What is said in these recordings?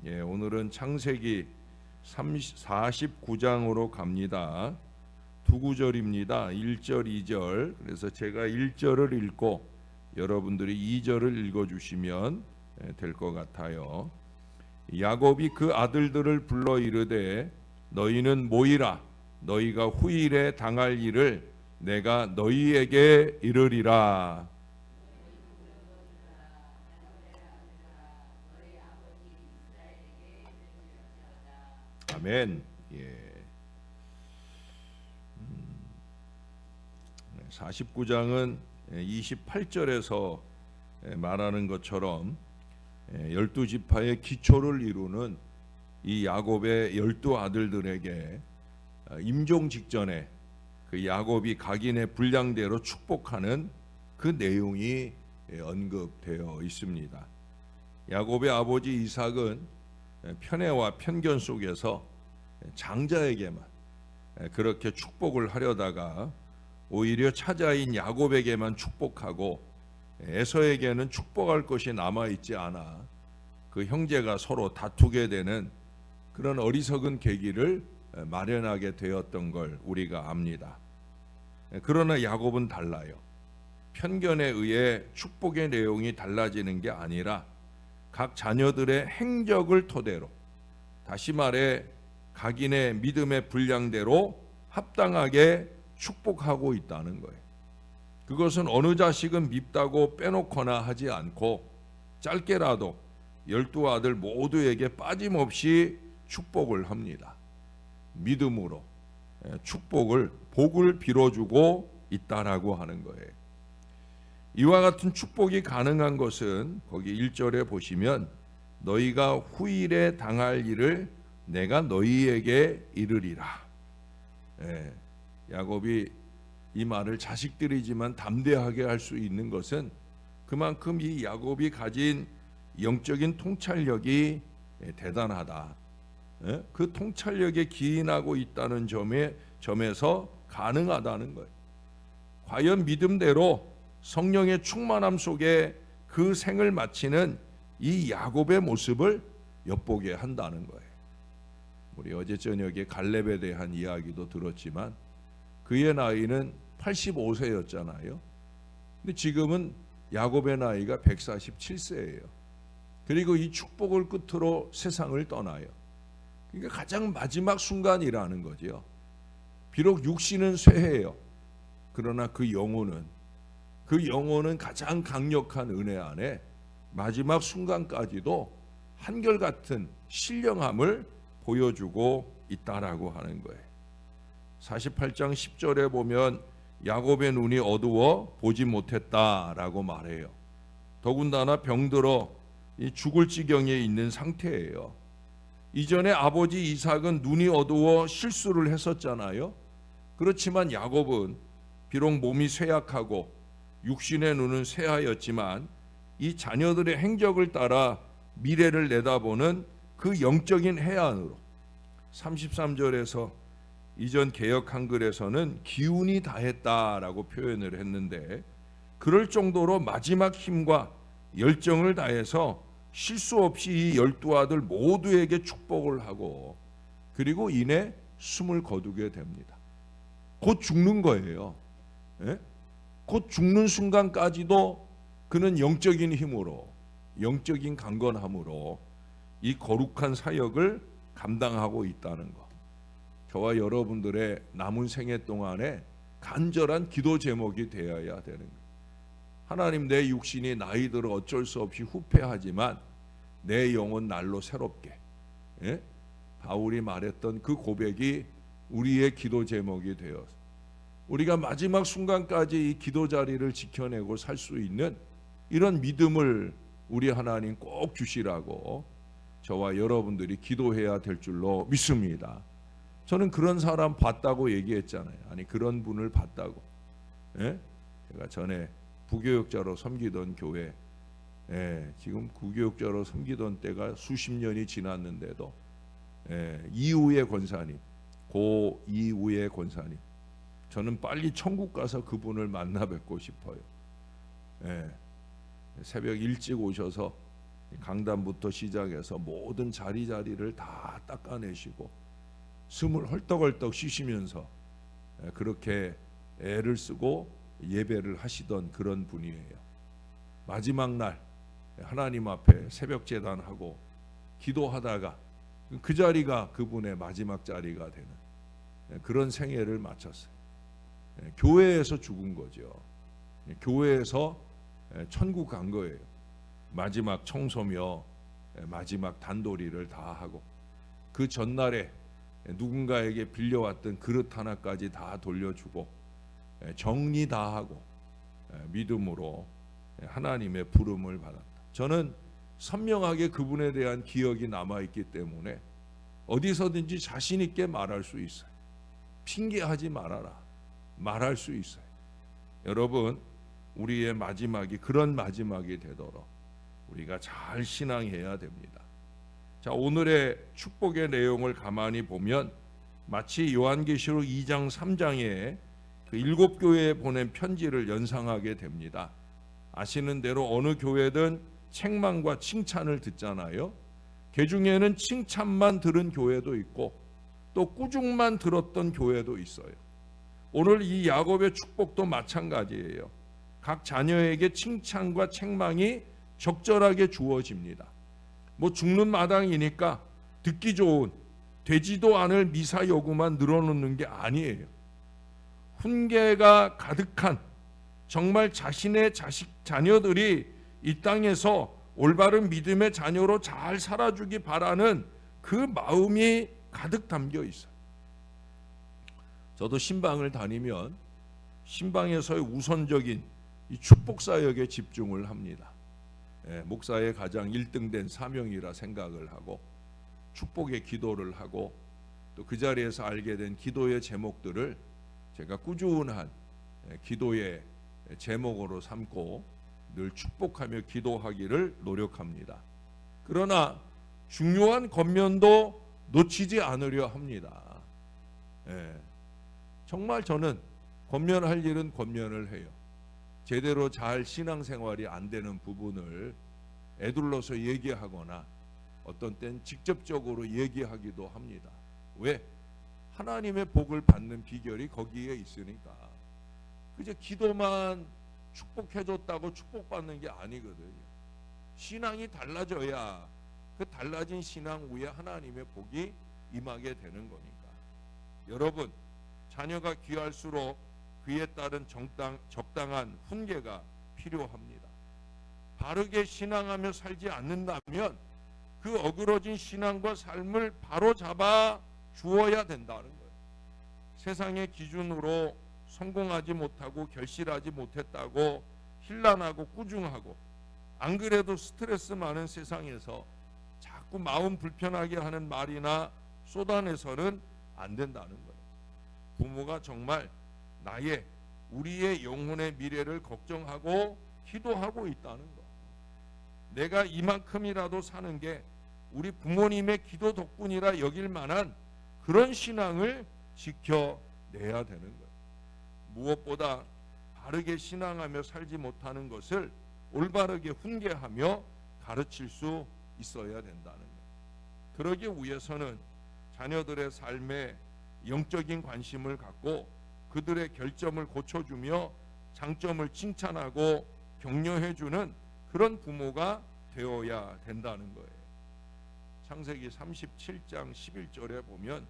오늘은 창세기 49장으로 갑니다. 두 구절입니다. 1절, 2절. 그래서 제가 1절을 읽고 여러분들이 2절을 읽어주시면 될 것 같아요. 야곱이 그 아들들을 불러 이르되 너희는 모이라. 너희가 후일에 당할 일을 내가 너희에게 이르리라. 아멘. 49장은 28절에서 말하는 것처럼 12지파의 기초를 이루는 이 야곱의 12아들들에게 임종 직전에 그 야곱이 각인의 분량대로 축복하는 그 내용이 언급되어 있습니다. 야곱의 아버지 이삭은 편애와 편견 속에서 장자에게만 그렇게 축복을 하려다가 오히려 차자인 야곱에게만 축복하고 에서에게는 축복할 것이 남아있지 않아 그 형제가 서로 다투게 되는 그런 어리석은 계기를 마련하게 되었던 걸 우리가 압니다. 그러나 야곱은 달라요. 편견에 의해 축복의 내용이 달라지는 게 아니라 각 자녀들의 행적을 토대로, 다시 말해 각인의 믿음의 분량대로 합당하게 축복하고 있다는 거예요. 그것은 어느 자식은 밉다고 빼놓거나 하지 않고 짧게라도 12아들 모두에게 빠짐없이 축복을 합니다. 믿음으로 축복을, 복을 빌어주고 있다라고 하는 거예요. 이와 같은 축복이 가능한 것은 거기 1절에 보시면 너희가 후일에 당할 일을 내가 너희에게 이르리라. 야곱이 이 말을 자식들이지만 담대하게 할 수 있는 것은 그만큼 이 야곱이 가진 영적인 통찰력이 대단하다. 그 통찰력에 기인하고 있다는 점에서 가능하다는 거예요. 과연 믿음대로 성령의 충만함 속에 그 생을 마치는 이 야곱의 모습을 엿보게 한다는 거예요. 우리 어제 저녁에 갈렙에 대한 이야기도 들었지만 그의 나이는 85세였잖아요. 근데 지금은 야곱의 나이가 147세예요. 그리고 이 축복을 끝으로 세상을 떠나요. 그러니까 가장 마지막 순간이라는 거죠. 비록 육신은 쇠해요. 그러나 그 영혼은 가장 강력한 은혜 안에 마지막 순간까지도 한결같은 신령함을 보여주고 있다라고 하는 거예요. 48장 10절에 보면 야곱의 눈이 어두워 보지 못했다라고 말해요. 더군다나 병들어 죽을 지경에 있는 상태예요. 이전에 아버지 이삭은 눈이 어두워 실수를 했었잖아요. 그렇지만 야곱은 비록 몸이 쇠약하고 육신의 눈은 쇠하였지만 이 자녀들의 행적을 따라 미래를 내다보는 그 영적인 해안으로 33절에서 이전 개역 한글에서는 기운이 다했다라고 표현을 했는데 그럴 정도로 마지막 힘과 열정을 다해서 실수 없이 이 12아들 모두에게 축복을 하고 그리고 이내 숨을 거두게 됩니다. 곧 죽는 거예요. 곧 죽는 순간까지도 그는 영적인 힘으로, 영적인 강건함으로 이 거룩한 사역을 감당하고 있다는 것. 저와 여러분들의 남은 생애 동안에 간절한 기도 제목이 되어야 되는 거예요. 하나님, 내 육신이 나이 들어 어쩔 수 없이 후패하지만 내 영혼 날로 새롭게. 바울이 말했던 그 고백이 우리의 기도 제목이 되어서 우리가 마지막 순간까지 이 기도 자리를 지켜내고 살 수 있는 이런 믿음을 우리 하나님 꼭 주시라고 저와 여러분들이 기도해야 될 줄로 믿습니다. 저는 그런 사람 봤다고 얘기했잖아요. 아니, 그런 분을 봤다고. 제가 전에 부교육자로 섬기던 교회, 지금 구교육자로 섬기던 때가 수십 년이 지났는데도 이후의 권사님, 고 이후의 권사님, 저는 빨리 천국 가서 그분을 만나 뵙고 싶어요. 새벽 일찍 오셔서 강단부터 시작해서 모든 자리자리를 다 닦아내시고 숨을 헐떡헐떡 쉬시면서 그렇게 애를 쓰고 예배를 하시던 그런 분이에요. 마지막 날 하나님 앞에 새벽 제단하고 기도하다가 그 자리가 그분의 마지막 자리가 되는 그런 생애를 마쳤어요. 교회에서 죽은 거죠. 교회에서 천국 간 거예요. 마지막 청소며 마지막 단도리를 다 하고 그 전날에 누군가에게 빌려왔던 그릇 하나까지 다 돌려주고 정리 다 하고 믿음으로 하나님의 부름을 받았다. 저는 선명하게 그분에 대한 기억이 남아있기 때문에 어디서든지 자신 있게 말할 수 있어요. 핑계하지 말아라. 말할 수 있어요. 여러분, 우리의 마지막이 그런 마지막이 되도록 우리가 잘 신앙해야 됩니다. 자, 오늘의 축복의 내용을 가만히 보면 마치 요한계시록 2장 3장에 그 7교회에 보낸 편지를 연상하게 됩니다. 아시는 대로 어느 교회든 책망과 칭찬을 듣잖아요. 그 중에는 칭찬만 들은 교회도 있고 또 꾸중만 들었던 교회도 있어요. 오늘 이 야곱의 축복도 마찬가지예요. 각 자녀에게 칭찬과 책망이 적절하게 주어집니다. 뭐 죽는 마당이니까 듣기 좋은 되지도 않을 미사 여구만 늘어놓는 게 아니에요. 훈계가 가득한 정말 자신의 자녀들이 이 땅에서 올바른 믿음의 자녀로 잘 살아주기 바라는 그 마음이 가득 담겨 있어요. 저도 신방을 다니면 신방에서의 우선적인 이 축복 사역에 집중을 합니다. 목사의 가장 1등된 사명이라 생각을 하고 축복의 기도를 하고 또 그 자리에서 알게 된 기도의 제목들을 제가 꾸준한 기도의 제목으로 삼고 늘 축복하며 기도하기를 노력합니다. 그러나 중요한 겉면도 놓치지 않으려 합니다. 정말 저는 권면할 일은 권면을 해요. 제대로 잘 신앙생활이 안 되는 부분을 애둘러서 얘기하거나 어떤 땐 직접적으로 얘기하기도 합니다. 왜? 하나님의 복을 받는 비결이 거기에 있으니까. 그저 기도만 축복해줬다고 축복받는 게 아니거든요. 신앙이 달라져야 그 달라진 신앙 위에 하나님의 복이 임하게 되는 거니까. 여러분, 자녀가 귀할수록 그에 따른 적당한 훈계가 필요합니다. 바르게 신앙하며 살지 않는다면 그 어그러진 신앙과 삶을 바로 잡아 주어야 된다는 거예요. 세상의 기준으로 성공하지 못하고 결실하지 못했다고 hir난하고 꾸중하고 안 그래도 스트레스 많은 세상에서 자꾸 마음 불편하게 하는 말이나 쏟아내서는 안 된다는 거예요. 부모가 정말 우리의 영혼의 미래를 걱정하고 기도하고 있다는 거. 내가 이만큼이라도 사는 게 우리 부모님의 기도 덕분이라 여길 만한 그런 신앙을 지켜내야 되는 거예요. 무엇보다 바르게 신앙하며 살지 못하는 것을 올바르게 훈계하며 가르칠 수 있어야 된다는 거예요. 그러기 위해서는 자녀들의 삶에 영적인 관심을 갖고 그들의 결점을 고쳐주며 장점을 칭찬하고 격려해주는 그런 부모가 되어야 된다는 거예요. 창세기 37장 11절에 보면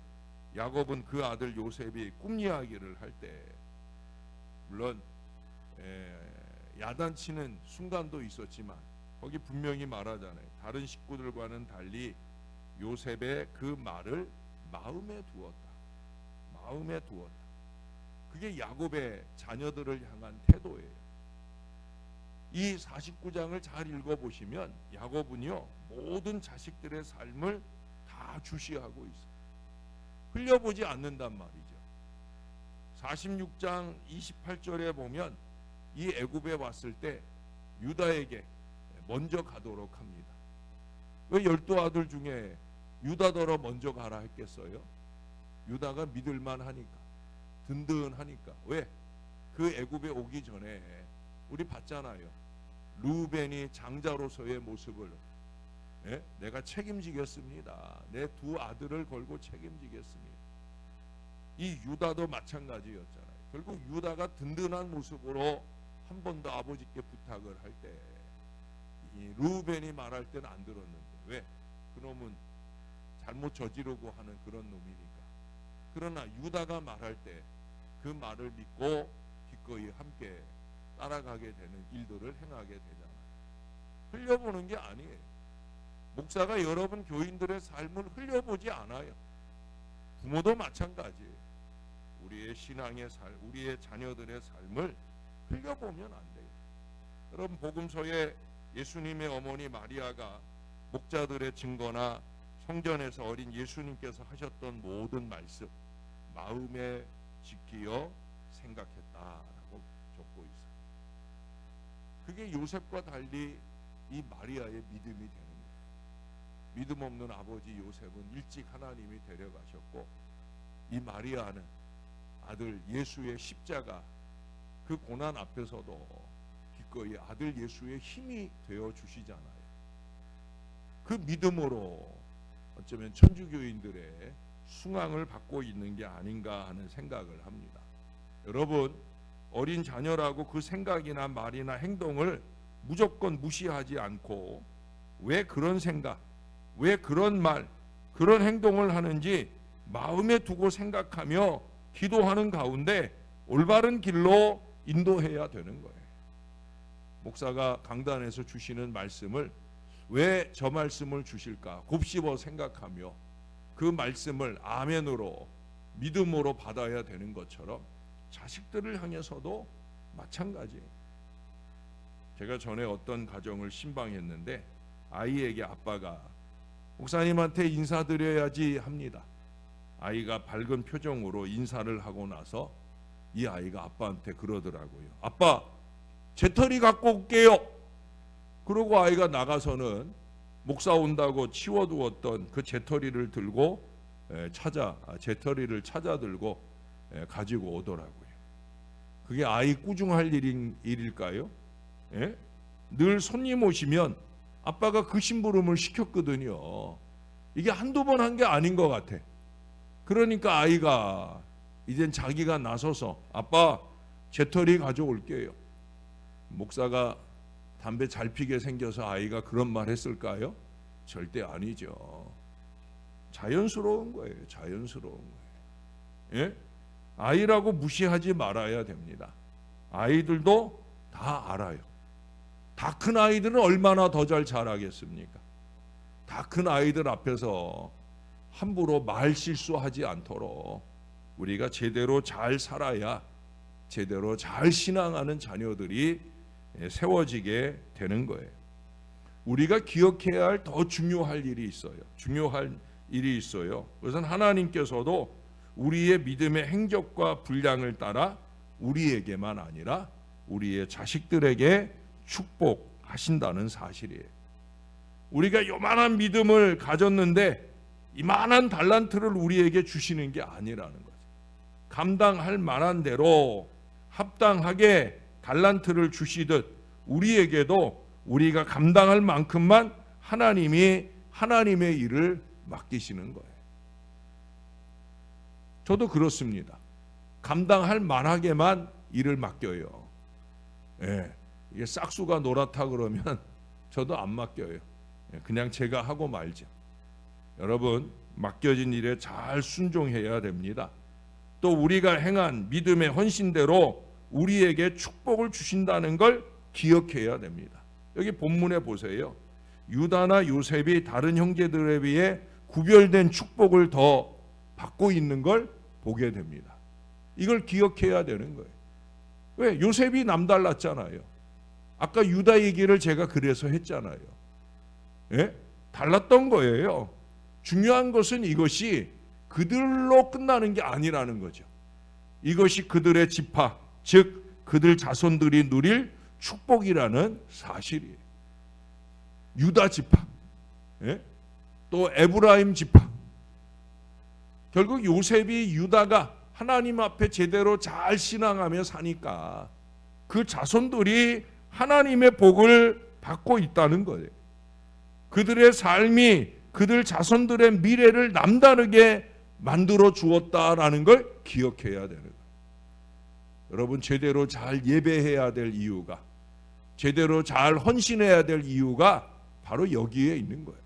야곱은 그 아들 요셉이 꿈 이야기를 할 때 물론 야단치는 순간도 있었지만 거기 분명히 말하잖아요. 다른 식구들과는 달리 요셉의 그 말을 마음에 두었다. 마음에 두었다. 그게 야곱의 자녀들을 향한 태도예요. 이 49장을 잘 읽어보시면 야곱은요 모든 자식들의 삶을 다 주시하고 있어요. 흘려보지 않는단 말이죠. 46장 28절에 보면 이 애굽에 왔을 때 유다에게 먼저 가도록 합니다. 왜 12아들 중에 유다더러 먼저 가라 했겠어요? 유다가 믿을만 하니까, 든든하니까. 왜? 그 애굽에 오기 전에 우리 봤잖아요. 루벤이 장자로서의 모습을 예? 내가 책임지겠습니다. 내 두 아들을 걸고 책임지겠습니다. 이 유다도 마찬가지였잖아요. 결국 유다가 든든한 모습으로 한 번 더 아버지께 부탁을 할 때 이 르우벤이 말할 때는 안 들었는데, 왜? 그놈은 잘못 저지르고 하는 그런 놈이니까. 그러나 유다가 말할 때 그 말을 믿고 기꺼이 함께 따라가게 되는 일들을 행하게 되잖아요. 흘려보는 게 아니에요. 목사가 여러분 교인들의 삶을 흘려보지 않아요. 부모도 마찬가지예요. 우리의 신앙의 삶, 우리의 자녀들의 삶을 흘려보면 안 돼요. 여러분, 복음서에 예수님의 어머니 마리아가 목자들의 증거나 성전에서 어린 예수님께서 하셨던 모든 말씀 마음에 지키어 생각했다라고 적고 있어요. 그게 요셉과 달리 이 마리아의 믿음이 되는 거예요. 믿음 없는 아버지 요셉은 일찍 하나님이 데려가셨고, 이 마리아는 아들 예수의 십자가 그 고난 앞에서도 기꺼이 아들 예수의 힘이 되어 주시잖아요. 그 믿음으로 어쩌면 천주교인들의 숭앙을 받고 있는 게 아닌가 하는 생각을 합니다. 여러분, 어린 자녀라고 그 생각이나 말이나 행동을 무조건 무시하지 않고 왜 그런 생각, 왜 그런 말, 그런 행동을 하는지 마음에 두고 생각하며 기도하는 가운데 올바른 길로 인도해야 되는 거예요. 목사가 강단에서 주시는 말씀을 왜 저 말씀을 주실까 곱씹어 생각하며 그 말씀을 아멘으로 믿음으로 받아야 되는 것처럼 자식들을 향해서도 마찬가지예요. 제가 전에 어떤 가정을 신방했는데 아이에게 아빠가 목사님한테 인사드려야지 합니다. 아이가 밝은 표정으로 인사를 하고 나서 이 아이가 아빠한테 그러더라고요. 아빠, 재떨이 갖고 올게요. 그러고 아이가 나가서는 목사 온다고 치워두었던 그 재떨이를 들고 재떨이를 찾아 들고 가지고 오더라고요. 그게 아이 꾸중할 일일까요? 예? 늘 손님 오시면 아빠가 그 심부름을 시켰거든요. 이게 한두 번 한 게 아닌 것 같아. 그러니까 아이가 이젠 자기가 나서서 아빠 재떨이 가져올게요. 목사가 담배 잘 피게 생겨서 아이가 그런 말 했을까요? 절대 아니죠. 자연스러운 거예요. 자연스러운 거예요. 예? 아이라고 무시하지 말아야 됩니다. 아이들도 다 알아요. 다 큰 아이들은 얼마나 더 잘 자라겠습니까? 다 큰 아이들 앞에서 함부로 말 실수하지 않도록 우리가 제대로 잘 살아야 제대로 잘 신앙하는 자녀들이 세워지게 되는 거예요. 우리가 기억해야 할 더 중요할 일이 있어요. 중요한 일이 있어요. 그것은 하나님께서도 우리의 믿음의 행적과 분량을 따라 우리에게만 아니라 우리의 자식들에게 축복하신다는 사실이에요. 우리가 요만한 믿음을 가졌는데 이만한 달란트를 우리에게 주시는 게 아니라는 거죠. 감당할 만한 대로 합당하게 달란트를 주시듯 우리에게도 우리가 감당할 만큼만 하나님이 하나님의 일을 맡기시는 거예요. 저도 그렇습니다. 감당할 만하게만 일을 맡겨요. 예, 이게 싹수가 노랗다 그러면 저도 안 맡겨요. 그냥 제가 하고 말죠. 여러분, 맡겨진 일에 잘 순종해야 됩니다. 또 우리가 행한 믿음의 헌신대로 우리에게 축복을 주신다는 걸 기억해야 됩니다. 여기 본문에 보세요. 유다나 요셉이 다른 형제들에 비해 구별된 축복을 더 받고 있는 걸 보게 됩니다. 이걸 기억해야 되는 거예요. 왜? 요셉이 남달랐잖아요. 아까 유다 얘기를 제가 그래서 했잖아요. 예? 달랐던 거예요. 중요한 것은 이것이 그들로 끝나는 게 아니라는 거죠. 이것이 그들의 지파, 즉 그들 자손들이 누릴 축복이라는 사실이에요. 유다 지파, 예? 또 에브라임 지파. 결국 요셉이 유다가 하나님 앞에 제대로 잘 신앙하며 사니까 그 자손들이 하나님의 복을 받고 있다는 거예요. 그들의 삶이 그들 자손들의 미래를 남다르게 만들어 주었다라는 걸 기억해야 되는 거예요. 여러분, 제대로 잘 예배해야 될 이유가, 제대로 잘 헌신해야 될 이유가 바로 여기에 있는 거예요.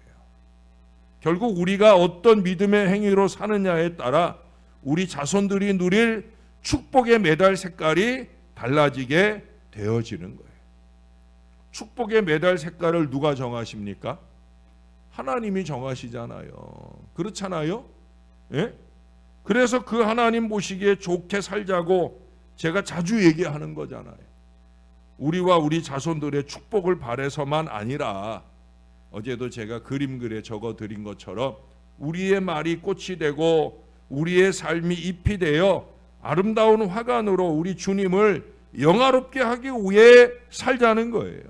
결국 우리가 어떤 믿음의 행위로 사느냐에 따라 우리 자손들이 누릴 축복의 메달 색깔이 달라지게 되어지는 거예요. 축복의 메달 색깔을 누가 정하십니까? 하나님이 정하시잖아요. 그렇잖아요? 예? 그래서 그 하나님 보시기에 좋게 살자고 제가 자주 얘기하는 거잖아요. 우리와 우리 자손들의 축복을 바라서만 아니라, 어제도 제가 그림 그려 적어 드린 것처럼 우리의 말이 꽃이 되고 우리의 삶이 잎이 되어 아름다운 화관으로 우리 주님을 영화롭게 하기 위해 살자는 거예요.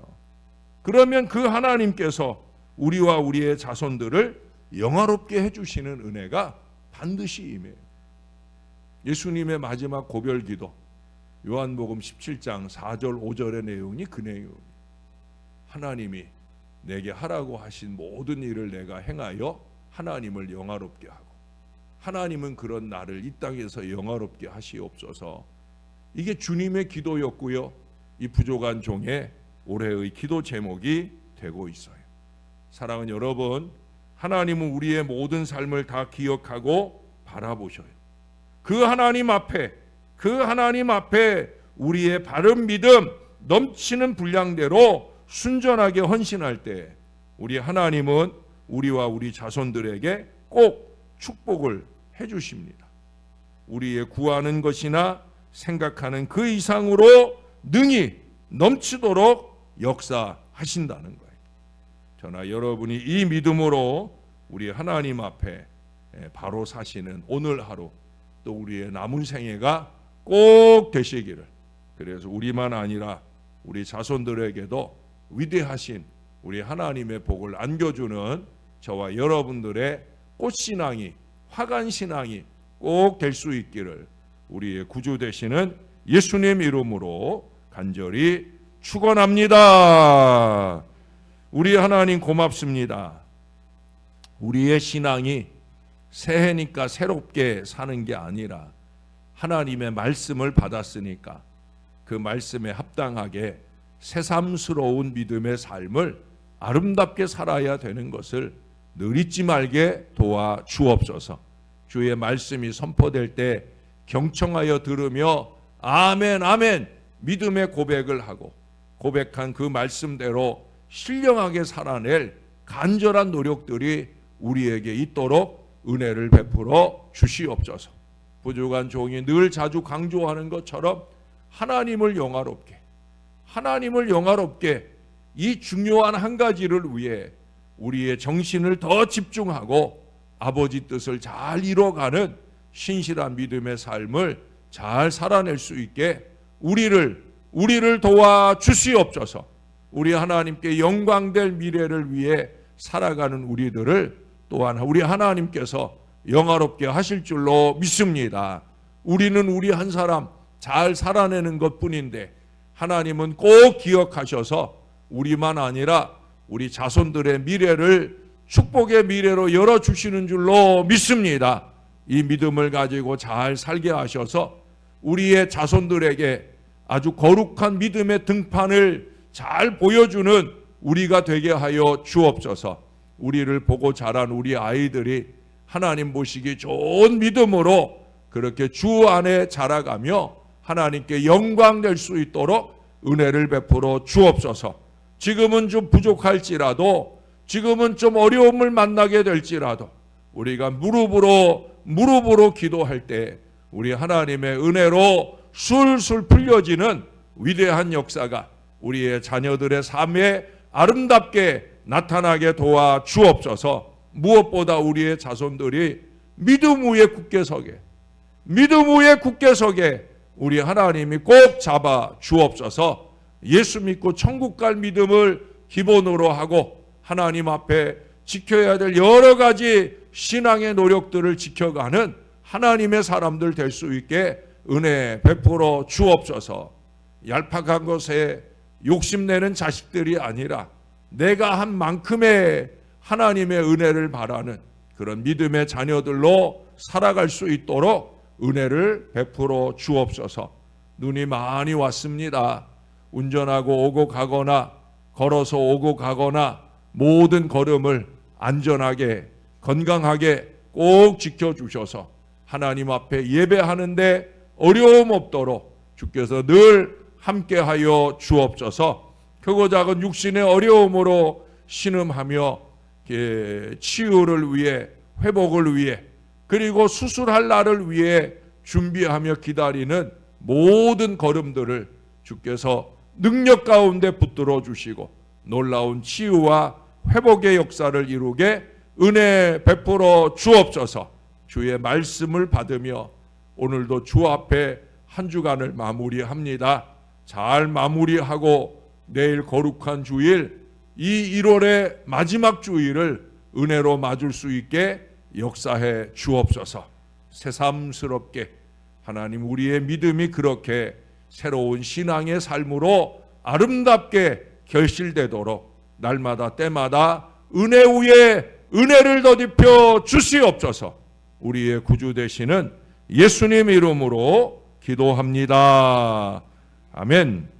그러면 그 하나님께서 우리와 우리의 자손들을 영화롭게 해주시는 은혜가 반드시 임해요. 예수님의 마지막 고별기도 요한복음 17장 4절 5절의 내용이 그 내용입니다. 하나님이 내게 하라고 하신 모든 일을 내가 행하여 하나님을 영화롭게 하고, 하나님은 그런 나를 이 땅에서 영화롭게 하시옵소서. 이게 주님의 기도였고요, 이 부족한 종의 올해의 기도 제목이 되고 있어요. 사랑하는 여러분, 하나님은 우리의 모든 삶을 다 기억하고 바라보셔요. 그 하나님 앞에 우리의 바른 믿음, 넘치는 분량대로 순전하게 헌신할 때 우리 하나님은 우리와 우리 자손들에게 꼭 축복을 해주십니다. 우리의 구하는 것이나 생각하는 그 이상으로 능히 넘치도록 역사하신다는 거예요. 저나 여러분이 이 믿음으로 우리 하나님 앞에 바로 사시는 오늘 하루, 또 우리의 남은 생애가 꼭 되시기를, 그래서 우리만 아니라 우리 자손들에게도 위대하신 우리 하나님의 복을 안겨주는 저와 여러분들의 꽃신앙이, 화관신앙이 꼭 될 수 있기를 우리의 구주 되시는 예수님 이름으로 간절히 축원합니다. 우리 하나님 고맙습니다. 우리의 신앙이 새해니까 새롭게 사는 게 아니라 하나님의 말씀을 받았으니까 그 말씀에 합당하게 새삼스러운 믿음의 삶을 아름답게 살아야 되는 것을 늘 잊지 말게 도와 주옵소서. 주의 말씀이 선포될 때 경청하여 들으며 아멘 아멘 믿음의 고백을 하고, 고백한 그 말씀대로 신령하게 살아낼 간절한 노력들이 우리에게 있도록 은혜를 베풀어 주시옵소서. 부족한 종이 늘 자주 강조하는 것처럼 하나님을 영화롭게 이 중요한 한 가지를 위해 우리의 정신을 더 집중하고 아버지 뜻을 잘 이뤄가는 신실한 믿음의 삶을 잘 살아낼 수 있게 우리를 도와 주시옵소서. 우리 하나님께 영광될 미래를 위해 살아가는 우리들을 또한 우리 하나님께서 영화롭게 하실 줄로 믿습니다. 우리는 우리 한 사람 잘 살아내는 것뿐인데 하나님은 꼭 기억하셔서 우리만 아니라 우리 자손들의 미래를 축복의 미래로 열어주시는 줄로 믿습니다. 이 믿음을 가지고 잘 살게 하셔서 우리의 자손들에게 아주 거룩한 믿음의 등판을 잘 보여주는 우리가 되게 하여 주옵소서. 우리를 보고 자란 우리 아이들이 하나님 보시기 좋은 믿음으로 그렇게 주 안에 자라가며 하나님께 영광 될 수 있도록 은혜를 베풀어 주옵소서. 지금은 좀 부족할지라도, 지금은 좀 어려움을 만나게 될지라도 우리가 무릎으로 기도할 때 우리 하나님의 은혜로 술술 풀려지는 위대한 역사가 우리의 자녀들의 삶에 아름답게 나타나게 도와 주옵소서. 무엇보다 우리의 자손들이 믿음 위에 굳게 서게 우리 하나님이 꼭 잡아 주옵소서. 예수 믿고 천국 갈 믿음을 기본으로 하고 하나님 앞에 지켜야 될 여러 가지 신앙의 노력들을 지켜가는 하나님의 사람들 될 수 있게 은혜 베풀어 주옵소서. 얄팍한 것에 욕심내는 자식들이 아니라 내가 한 만큼의 하나님의 은혜를 바라는 그런 믿음의 자녀들로 살아갈 수 있도록 은혜를 베풀어 주옵소서. 눈이 많이 왔습니다. 운전하고 오고 가거나 걸어서 오고 가거나 모든 걸음을 안전하게 건강하게 꼭 지켜주셔서 하나님 앞에 예배하는데 어려움 없도록 주께서 늘 함께하여 주옵소서. 크고 작은 육신의 어려움으로 신음하며 치유를 위해 회복을 위해 그리고 수술할 날을 위해 준비하며 기다리는 모든 걸음들을 주께서 능력 가운데 붙들어 주시고 놀라운 치유와 회복의 역사를 이루게 은혜 베풀어 주옵소서. 주의 말씀을 받으며 오늘도 주 앞에 한 주간을 마무리합니다. 잘 마무리하고 내일 거룩한 주일 이 1월의 마지막 주일을 은혜로 맞을 수 있게 역사해 주옵소서. 새삼스럽게 하나님 우리의 믿음이 그렇게 새로운 신앙의 삶으로 아름답게 결실되도록 날마다 때마다 은혜 위에 은혜를 더딥혀 주시옵소서. 우리의 구주 되시는 예수님 이름으로 기도합니다. 아멘.